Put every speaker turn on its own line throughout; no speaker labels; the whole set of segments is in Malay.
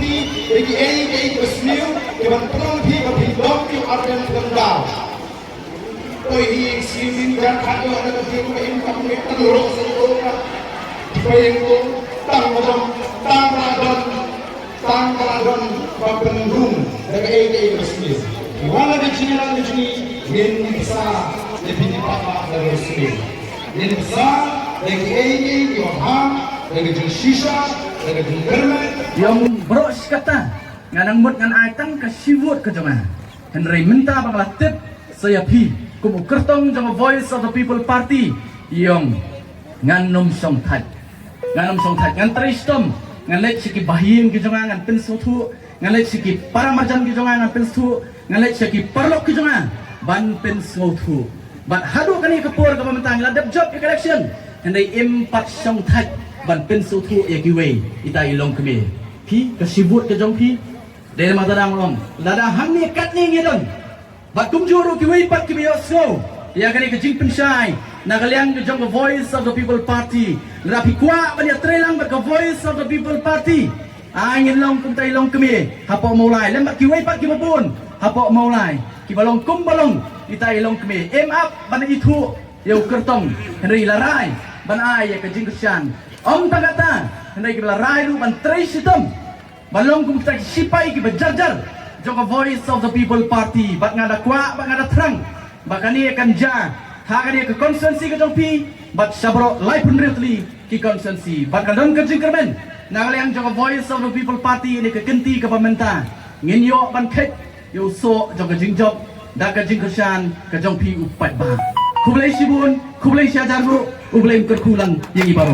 Party, bagi Besmiu, Iban Penampi, bagi Dokti Arden Kendal. Tôi hi siêu minh gan khát cho anh em có em không biết tăng lộ sân khấu cả, tôi em có tăng ra don và cần rung để cái Besmiu. Iwan ada chinilan di sini, yang besar lebih dipakai dari Besmiu. Yang besar dari Iwan dari Shisha, dari German.
Yang beros kata, nganang mut ngan aitan ke siwut ke jemaah. Henry minta bangla tip saya pi, kumu kertong jama Voice of the People Party yang nganum song thai, ngan tristom, ngan lek siki bahing ke jemaah ngan pensutu, ngan lek siki paramarjan ke jemaah ngan pensutu, ngan lek siki parlok ke jemaah ban pensutu. Ban hadu kani kepur ke pemerintah ngadap job election, Henry empat song thai ban pensutu ya kiwe ita ilong kemi. Pi kesibut ke jong pi dari matadang long lada hamni katni ngidon bat kumjuru kiwi pat kiwi osgo ya kani ke jingpen shai nagaliang ke jong Voice of the People Party rapi kwa banya trelang bat ke Voice of the People Party angin long kum tai long kemi hapo mulai lembat kiwi pat kiwi pun hapo mulai kibalong kum balong ita ilong kemi em up ban itu yau kertong Henry larai ban ai ya ke jingkeshan om tagata Henry kibla raidu ban tres hitam balong kum kita sipai ki berjarjar jong Voice of the People Party bat ngada kwa bat ngada terang bakani akan ja hakani ke konsensi ke jong pi bat sabro live hundredly ki konsensi bat kadon ke jingkermen nangaliang jong Voice of the People Party ini ke genti ke pemerintah nginyo ban kek yo so jong ke jingjob da ke jingkersan ke jong pi upat ba kublai sibun kublai syajarbu ublai kerkulang yang ibaro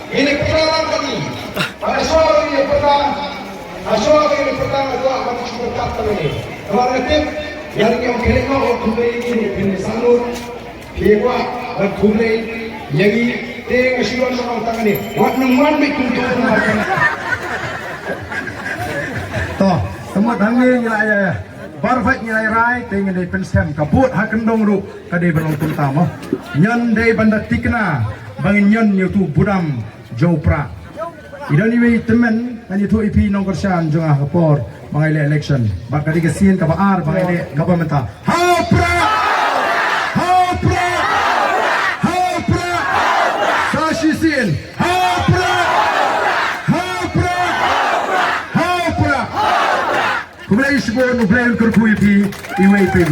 Ini pertama kami. Pada soal ini pertama dua kami cuba kata ini. Kalau nanti yang kira kau kumlei ini pilih sanur, hewa dan kumlei lagi tengah siluan orang tangan ini. Wat nungguan bikin tu. Toh, semua tangan nilai barfat nilai rai dengan dari pensem kabut hakendong ru kadai berlongtung tamu. Nyan dari bandar tikna bangin nyan yutu budam Jopra. Idan iwi temen kan itu IP nongkor syan jengah kapor mengaile election. Baka di kesin kabar mengaile government. Hapra! Hapra! Hapra! Sashisin. Hapra! Hapra! Hapra! Kumulay sibon ublay kurku IP iwi IP.